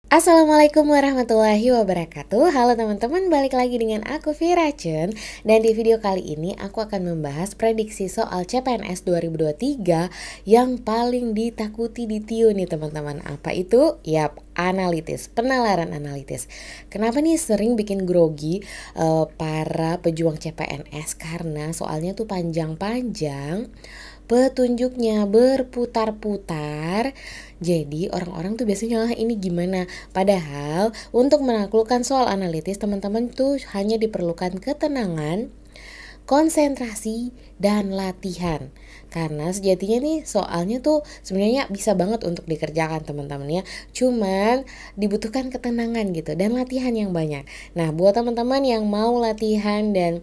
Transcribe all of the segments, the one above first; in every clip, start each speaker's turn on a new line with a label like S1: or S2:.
S1: Assalamualaikum warahmatullahi wabarakatuh. Halo teman-teman, balik lagi dengan aku Vira Chen. Dan di video kali ini aku akan membahas prediksi soal CPNS 2023 yang paling ditakuti di TIU nih teman-teman. Apa itu? Yap, analitis, penalaran analitis. Kenapa nih sering bikin grogi para pejuang CPNS? Karena soalnya tuh panjang-panjang, petunjuknya berputar-putar. Jadi orang-orang tuh biasanya ini gimana? Padahal untuk menaklukkan soal analitis teman-teman tuh hanya diperlukan ketenangan, konsentrasi, dan latihan. Karena sejatinya nih soalnya tuh sebenarnya bisa banget untuk dikerjakan teman-teman ya. Cuman dibutuhkan ketenangan gitu dan latihan yang banyak. Nah, buat teman-teman yang mau latihan dan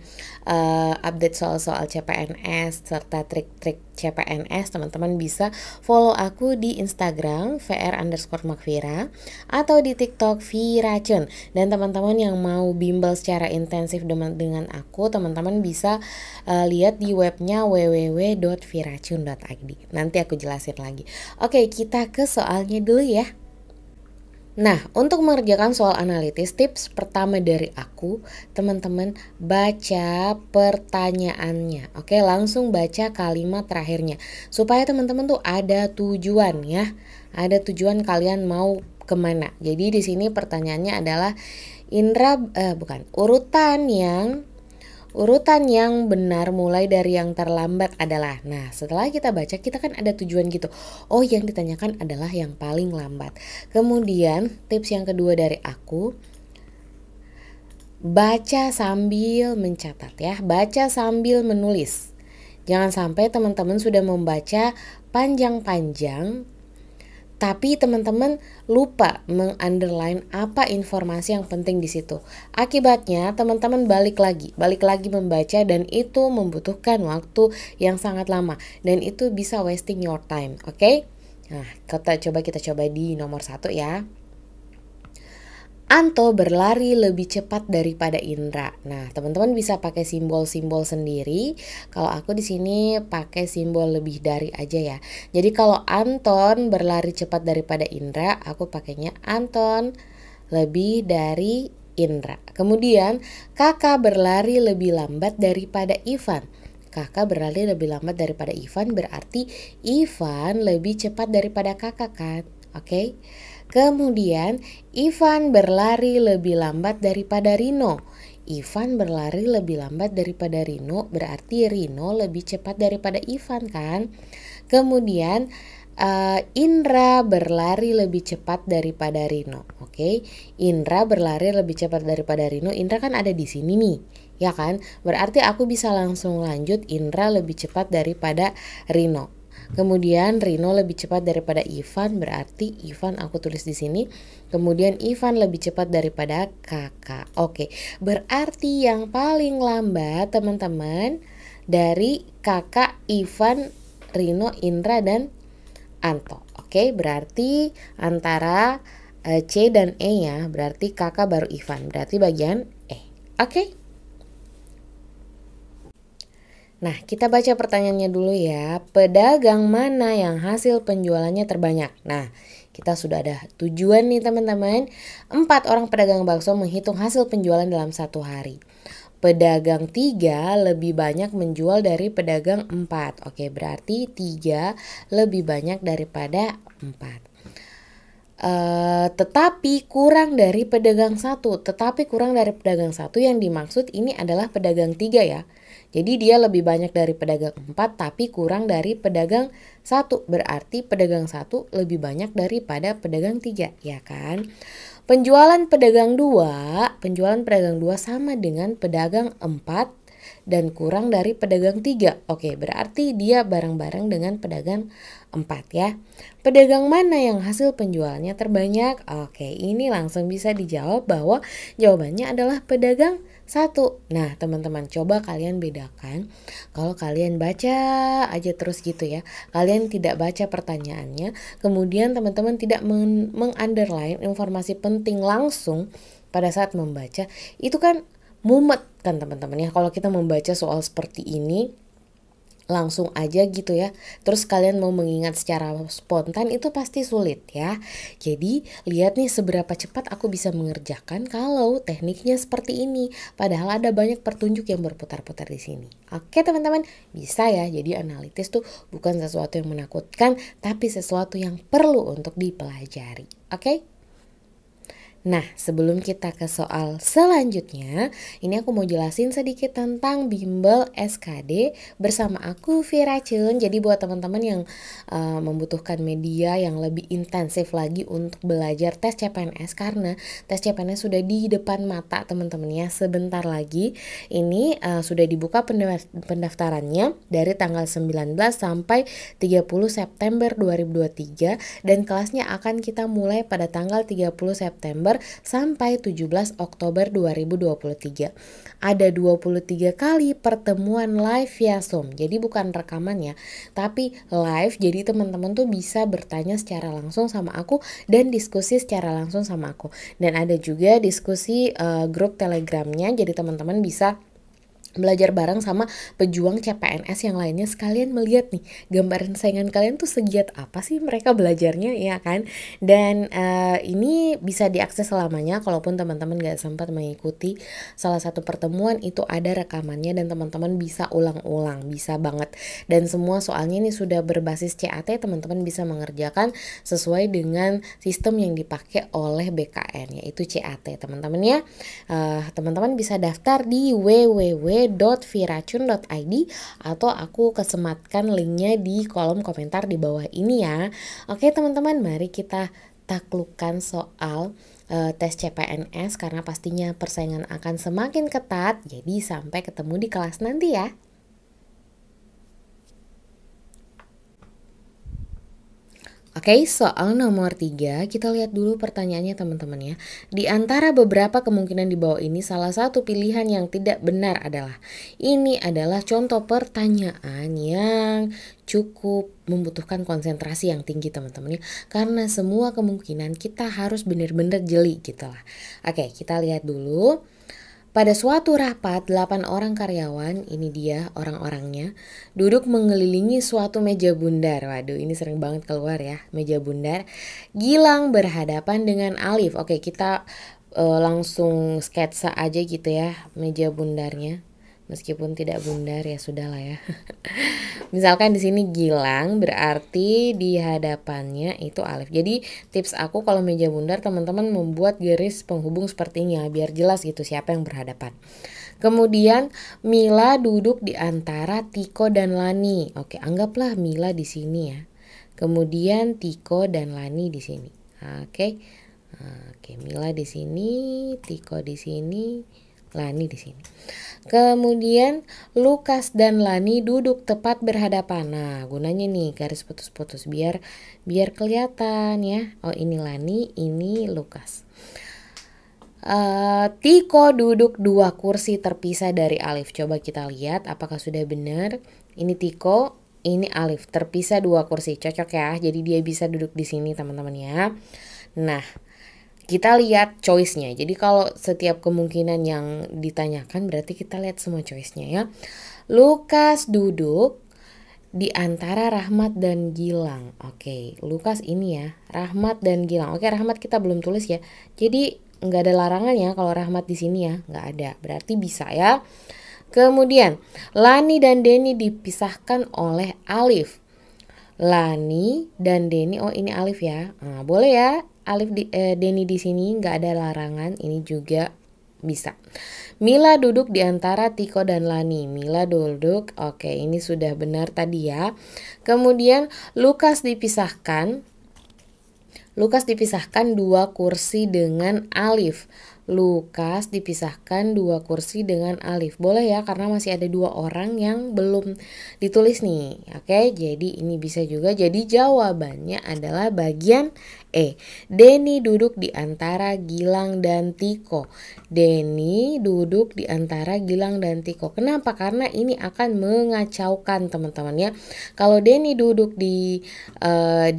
S1: update soal-soal CPNS serta trik-trik CPNS, teman-teman bisa follow aku di Instagram @vr_makvira atau di TikTok Viracun. Dan teman-teman yang mau bimbel secara intensif dengan aku, teman-teman bisa lihat di webnya www.viracun.id. Nanti aku jelasin lagi. Oke, kita ke soalnya dulu ya. Nah, untuk mengerjakan soal analitis, tips pertama dari aku, teman-teman baca pertanyaannya. Oke, langsung baca kalimat terakhirnya. Supaya teman-teman tuh ada tujuan ya. Ada tujuan kalian mau kemana. Jadi di sini pertanyaannya adalah Urutan yang benar mulai dari yang terlambat adalah. Nah, setelah kita baca, kita kan ada tujuan gitu. Oh, yang ditanyakan adalah yang paling lambat. Kemudian, tips yang kedua dari aku, baca sambil mencatat ya. Baca sambil menulis. Jangan sampai teman-teman sudah membaca panjang-panjang tapi teman-teman lupa mengunderline apa informasi yang penting di situ. Akibatnya teman-teman balik lagi membaca dan itu membutuhkan waktu yang sangat lama dan itu bisa wasting your time, oke? Nah, kita coba di nomor 1 ya. Anto berlari lebih cepat daripada Indra. Nah, teman-teman bisa pakai simbol-simbol sendiri. Kalau aku di sini pakai simbol lebih dari aja ya. Jadi kalau Anton berlari cepat daripada Indra, aku pakainya Anton lebih dari Indra. Kemudian, kakak berlari lebih lambat daripada Ivan. Kakak berlari lebih lambat daripada Ivan berarti Ivan lebih cepat daripada kakak kan? Oke. Kemudian Ivan berlari lebih lambat daripada Rino. Ivan berlari lebih lambat daripada Rino berarti Rino lebih cepat daripada Ivan kan. Kemudian Indra berlari lebih cepat daripada Rino. Oke, Indra berlari lebih cepat daripada Rino. Indra kan ada di sini nih, ya kan? Berarti aku bisa langsung lanjut Indra lebih cepat daripada Rino. Kemudian Rino lebih cepat daripada Ivan, berarti Ivan aku tulis di sini. Kemudian Ivan lebih cepat daripada kakak. Oke, berarti yang paling lambat teman-teman dari kakak, Ivan, Rino, Indra, dan Anto. Oke, berarti antara C dan E ya, berarti kakak baru Ivan, berarti bagian E. Oke. Nah, kita baca pertanyaannya dulu ya. Pedagang mana yang hasil penjualannya terbanyak? Nah, kita sudah ada tujuan nih teman-teman. 4 orang pedagang bakso menghitung hasil penjualan dalam 1 hari. Pedagang 3 lebih banyak menjual dari pedagang 4. Oke, berarti 3 lebih banyak daripada 4. Tetapi kurang dari pedagang 1. Tetapi kurang dari pedagang 1 yang dimaksud ini adalah pedagang 3 ya. Jadi dia lebih banyak dari pedagang 4 tapi kurang dari pedagang 1. Berarti pedagang 1 lebih banyak daripada pedagang 3, ya kan? Penjualan pedagang 2 sama dengan pedagang 4 dan kurang dari pedagang 3. Oke, berarti dia bareng-bareng dengan pedagang 4 ya. Pedagang mana yang hasil penjualnya terbanyak? Oke, ini langsung bisa dijawab bahwa jawabannya adalah pedagang 1. Nah, teman-teman coba kalian bedakan. Kalau kalian baca aja terus gitu ya. Kalian tidak baca pertanyaannya, kemudian teman-teman tidak mengunderline informasi penting langsung pada saat membaca, itu kan mumet kan teman-teman ya. Kalau kita membaca soal seperti ini langsung aja gitu ya, terus kalian mau mengingat secara spontan itu pasti sulit ya. Jadi lihat nih seberapa cepat aku bisa mengerjakan kalau tekniknya seperti ini, padahal ada banyak petunjuk yang berputar-putar di sini. Oke teman-teman, bisa ya. Jadi analitis tuh bukan sesuatu yang menakutkan, tapi sesuatu yang perlu untuk dipelajari. Oke? Nah, sebelum kita ke soal selanjutnya, ini aku mau jelasin sedikit tentang bimbel SKD bersama aku Vira Chun. Jadi buat teman-teman yang membutuhkan media yang lebih intensif lagi untuk belajar tes CPNS, karena tes CPNS sudah di depan mata teman-teman ya. Sebentar lagi ini sudah dibuka pendaftarannya dari tanggal 19 sampai 30 September 2023 dan kelasnya akan kita mulai pada tanggal 30 September sampai 17 Oktober 2023. Ada 23 kali pertemuan live via Zoom. Jadi bukan rekaman ya, tapi live. Jadi teman-teman tuh bisa bertanya secara langsung sama aku dan diskusi secara langsung sama aku. Dan ada juga diskusi grup Telegramnya. Jadi teman-teman bisa belajar bareng sama pejuang CPNS yang lainnya, sekalian melihat nih gambaran saingan kalian tuh segiat apa sih mereka belajarnya ya kan. Dan ini bisa diakses selamanya kalaupun teman-teman gak sempat mengikuti salah satu pertemuan, itu ada rekamannya dan teman-teman bisa ulang-ulang, bisa banget. Dan semua soalnya ini sudah berbasis CAT, teman-teman bisa mengerjakan sesuai dengan sistem yang dipakai oleh BKN, yaitu CAT teman-teman ya. Teman-teman bisa daftar di www.viracun.id atau aku kesematkan linknya di kolom komentar di bawah ini ya. Oke teman-teman, mari kita taklukkan soal tes CPNS karena pastinya persaingan akan semakin ketat. Jadi sampai ketemu di kelas nanti ya. Oke, soal nomor 3, kita lihat dulu pertanyaannya teman-teman ya. Di antara beberapa kemungkinan di bawah ini, salah satu pilihan yang tidak benar adalah, ini adalah contoh pertanyaan yang cukup membutuhkan konsentrasi yang tinggi teman-teman ya. Karena semua kemungkinan kita harus benar-benar jeli gitu lah. Oke, kita lihat dulu. Pada suatu rapat, 8 orang karyawan, ini dia orang-orangnya, duduk mengelilingi suatu meja bundar. Waduh, ini sering banget keluar ya, meja bundar. Gilang berhadapan dengan Alif. Oke, kita langsung sketsa aja gitu ya meja bundarnya. Meskipun tidak bundar ya sudahlah ya. Misalkan di sini Gilang, berarti di hadapannya itu Alif. Jadi tips aku kalau meja bundar, teman-teman membuat garis penghubung sepertinya biar jelas gitu siapa yang berhadapan. Kemudian Mila duduk di antara Tiko dan Lani. Oke, anggaplah Mila di sini ya. Kemudian Tiko dan Lani di sini. Oke. Oke, Mila di sini, Tiko di sini, Lani di sini. Kemudian Lukas dan Lani duduk tepat berhadapan. Nah, gunanya nih garis putus-putus biar kelihatan ya. Oh, ini Lani, ini Lukas. Tiko duduk 2 kursi terpisah dari Alif. Coba kita lihat apakah sudah benar. Ini Tiko, ini Alif, terpisah 2 kursi. Cocok ya. Jadi dia bisa duduk di sini teman-teman ya. Nah, kita lihat choice-nya. Jadi kalau setiap kemungkinan yang ditanyakan berarti kita lihat semua choice-nya ya. Lukas duduk di antara Rahmat dan Gilang. Oke, Lukas ini ya, Rahmat dan Gilang. Oke, Rahmat kita belum tulis ya. Jadi nggak ada larangan ya kalau Rahmat di sini ya, nggak ada. Berarti bisa ya. Kemudian Lani dan Denny dipisahkan oleh Alif. Lani dan Denny, oh ini Alif ya. Nah, boleh ya. Alif Denny di sini nggak ada larangan, ini juga bisa. Mila duduk di antara Tiko dan Lani. Mila duduk, oke ini sudah benar tadi ya. Kemudian Lukas dipisahkan 2 kursi dengan Alif. Lukas dipisahkan 2 kursi dengan Alif. Boleh ya, karena masih ada 2 orang yang belum ditulis nih. Oke, jadi ini bisa juga. Jadi jawabannya adalah bagian E. Denny duduk di antara Gilang dan Tiko. Denny duduk di antara Gilang dan Tiko. Kenapa? Karena ini akan mengacaukan teman-teman ya. Kalau Denny duduk di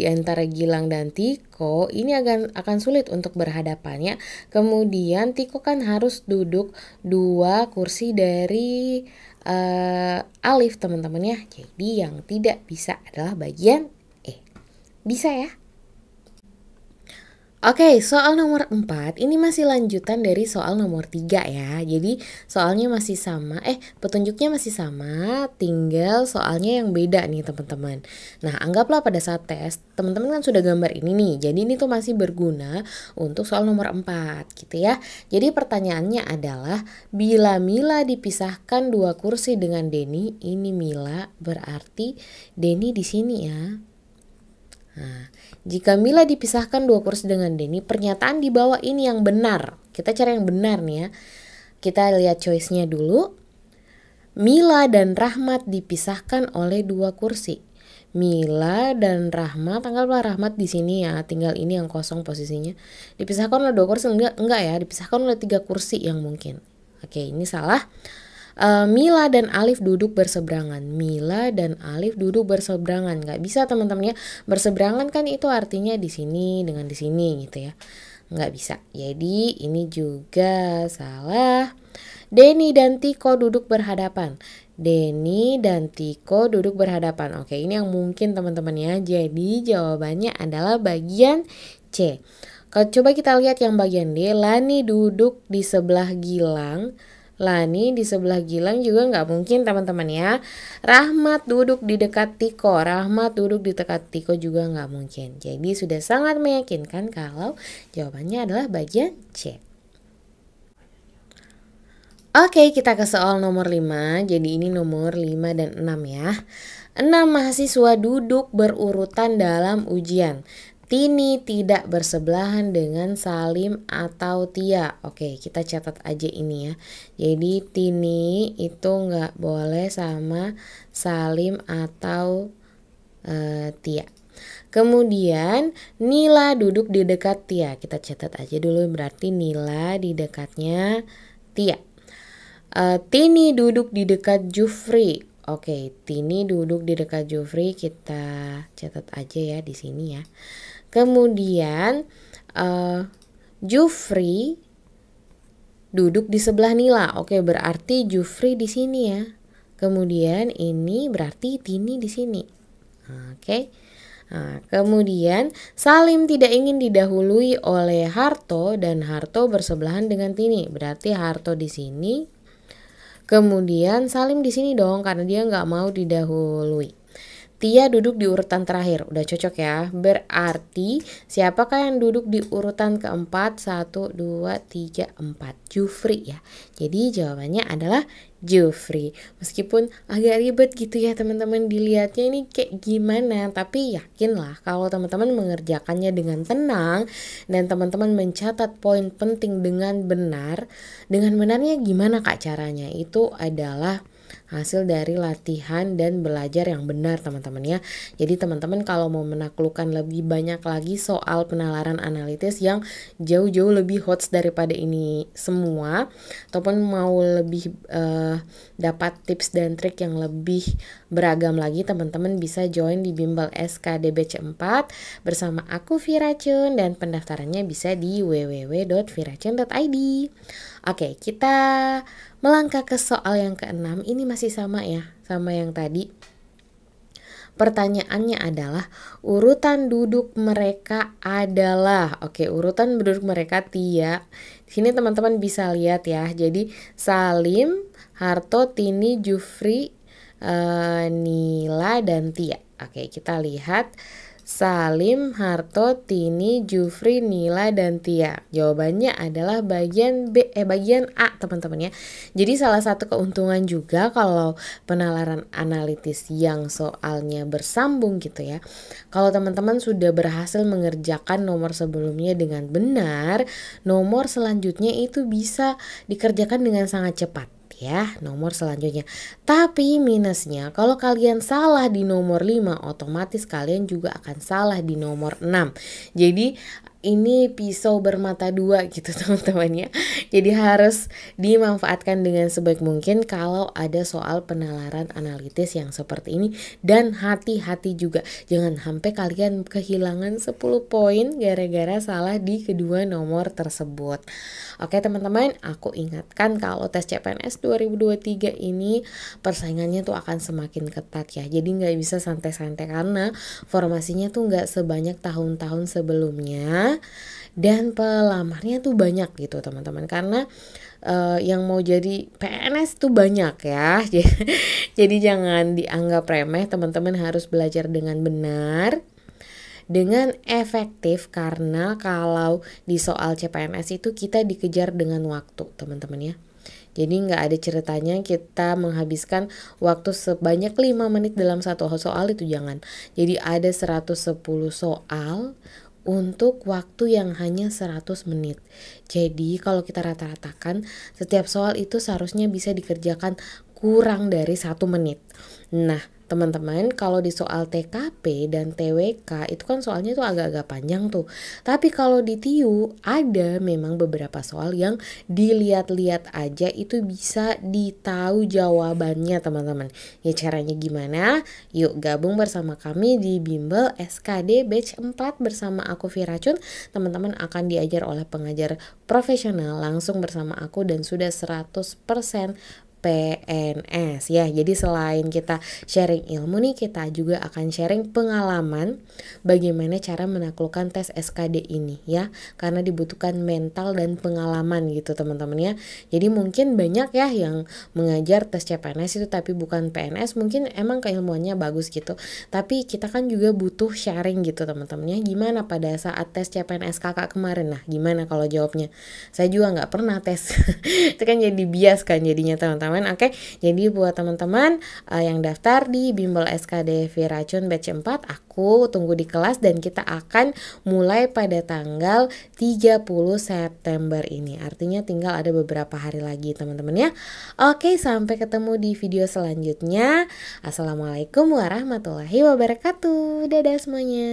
S1: antara Gilang dan Tiko, ini akan sulit untuk berhadapannya. Kemudian Tiko kan harus duduk 2 kursi dari alif teman-teman ya. Jadi yang tidak bisa adalah bagian E. Bisa ya? Oke, soal nomor 4 ini masih lanjutan dari soal nomor 3 ya. Jadi soalnya masih sama, petunjuknya masih sama, tinggal soalnya yang beda nih teman-teman. Nah, anggaplah pada saat tes, teman-teman kan sudah gambar ini nih. Jadi ini tuh masih berguna untuk soal nomor 4 gitu ya. Jadi pertanyaannya adalah, bila Mila dipisahkan 2 kursi dengan Denny, ini Mila berarti Denny di sini ya. Nah, jika Mila dipisahkan 2 kursi dengan Denny, pernyataan di bawah ini yang benar. Kita cari yang benar nih ya. Kita lihat choice-nya dulu. Mila dan Rahmat dipisahkan oleh 2 kursi. Mila dan Rahmat, anggaplah Rahmat di sini ya, tinggal ini yang kosong posisinya. Dipisahkan oleh 2 kursi, enggak ya, dipisahkan oleh 3 kursi yang mungkin. Oke, ini salah. Mila dan Alif duduk berseberangan. Mila dan Alif duduk berseberangan. Nggak bisa teman-teman ya. Berseberangan kan itu artinya di sini dengan di sini gitu ya. Nggak bisa. Jadi ini juga salah. Denny dan Tiko duduk berhadapan. Denny dan Tiko duduk berhadapan. Oke, ini yang mungkin teman-teman ya. Jadi jawabannya adalah bagian C. Kalau coba kita lihat yang bagian D. Lani duduk di sebelah Gilang. Lani di sebelah Gilang juga nggak mungkin teman-teman ya. Rahmat duduk di dekat Tiko. Rahmat duduk di dekat Tiko juga nggak mungkin. Jadi sudah sangat meyakinkan kalau jawabannya adalah bagian C. Oke, kita ke soal nomor 5. Jadi ini nomor 5 dan 6 ya. 6 mahasiswa duduk berurutan dalam ujian. Tini tidak bersebelahan dengan Salim atau Tia. Oke, kita catat aja ini ya. Jadi Tini itu nggak boleh sama Salim atau Tia. Kemudian Nila duduk di dekat Tia. Kita catat aja dulu, berarti Nila di dekatnya Tia. Tini duduk di dekat Jufri. Oke, Tini duduk di dekat Jufri, kita catat aja ya di sini ya. Kemudian Jufri duduk di sebelah Nila. Oke, berarti Jufri di sini ya. Kemudian ini berarti Tini di sini. Oke. Nah, kemudian Salim tidak ingin didahului oleh Harto dan Harto bersebelahan dengan Tini. Berarti Harto di sini. Kemudian Salim di sini dong karena dia nggak mau didahului. Tia duduk di urutan terakhir. Udah cocok ya. Berarti siapakah yang duduk di urutan keempat? 1, 2, 3, 4. Jufri ya. Jadi jawabannya adalah Jufri. Meskipun agak ribet gitu ya teman-teman, dilihatnya ini kayak gimana. Tapi yakinlah kalau teman-teman mengerjakannya dengan tenang dan teman-teman mencatat poin penting dengan benar. Dengan benarnya gimana kak caranya? Itu adalah hasil dari latihan dan belajar yang benar teman-teman ya. Jadi teman-teman kalau mau menaklukkan lebih banyak lagi soal penalaran analitis yang jauh-jauh lebih hot daripada ini semua, ataupun mau lebih dapat tips dan trik yang lebih beragam lagi, teman-teman bisa join di bimbel SKDBC 4 bersama aku Viracun, dan pendaftarannya bisa di www.viracun.id. Oke, kita melangkah ke soal yang ke-6. Ini masih sama ya, sama yang tadi. Pertanyaannya adalah urutan duduk mereka adalah. Oke, urutan duduk mereka Tia. Di sini teman-teman bisa lihat ya. Jadi Salim, Harto, Tini, Jufri, Nila dan Tia. Oke, kita lihat Salim, Harto, Tini, Jufri, Nila, dan Tia. Jawabannya adalah bagian bagian A teman-teman ya. Jadi salah satu keuntungan juga kalau penalaran analitis yang soalnya bersambung gitu ya. Kalau teman-teman sudah berhasil mengerjakan nomor sebelumnya dengan benar, nomor selanjutnya itu bisa dikerjakan dengan sangat cepat ya, nomor selanjutnya. Tapi minusnya kalau kalian salah di nomor 5, otomatis kalian juga akan salah di nomor 6. Jadi ini pisau bermata dua gitu teman-teman ya. Jadi harus dimanfaatkan dengan sebaik mungkin kalau ada soal penalaran analitis yang seperti ini. Dan hati-hati juga, jangan sampai kalian kehilangan 10 poin gara-gara salah di kedua nomor tersebut. Oke teman-teman, aku ingatkan kalau tes CPNS 2023 ini persaingannya tuh akan semakin ketat ya. Jadi nggak bisa santai-santai karena formasinya tuh nggak sebanyak tahun-tahun sebelumnya dan pelamarnya tuh banyak gitu teman-teman, karena yang mau jadi PNS tuh banyak ya. Jadi jangan dianggap remeh, teman-teman harus belajar dengan benar, dengan efektif, karena kalau di soal CPNS itu kita dikejar dengan waktu teman-teman ya. Jadi nggak ada ceritanya kita menghabiskan waktu sebanyak 5 menit dalam satu soal, itu jangan. Jadi ada 110 soal untuk waktu yang hanya 100 menit. Jadi kalau kita rata-ratakan, setiap soal itu seharusnya bisa dikerjakan kurang dari 1 menit. Nah teman-teman, kalau di soal TKP dan TWK itu kan soalnya tuh agak-agak panjang tuh. Tapi kalau di TIU ada memang beberapa soal yang dilihat-lihat aja itu bisa ditahu jawabannya teman-teman. Ya caranya gimana? Yuk gabung bersama kami di Bimbel SKD Batch 4 bersama aku Viracun. Teman-teman akan diajar oleh pengajar profesional langsung bersama aku dan sudah 100% PNS ya. Jadi selain kita sharing ilmu nih, kita juga akan sharing pengalaman bagaimana cara menaklukkan tes SKD ini ya, karena dibutuhkan mental dan pengalaman gitu teman-teman ya. Jadi mungkin banyak ya yang mengajar tes CPNS itu tapi bukan PNS, mungkin emang keilmuannya bagus gitu, tapi kita kan juga butuh sharing gitu teman-teman ya. Gimana pada saat tes CPNS kakak kemarin? Nah gimana kalau jawabnya? Saya juga nggak pernah tes. Itu kan jadi bias kan jadinya teman-teman. Oke, jadi buat teman-teman yang daftar di Bimbel SKD Viracun Batch 4, aku tunggu di kelas dan kita akan mulai pada tanggal 30 September ini. Artinya tinggal ada beberapa hari lagi teman-teman ya. Oke, sampai ketemu di video selanjutnya. Assalamualaikum warahmatullahi wabarakatuh. Dadah semuanya.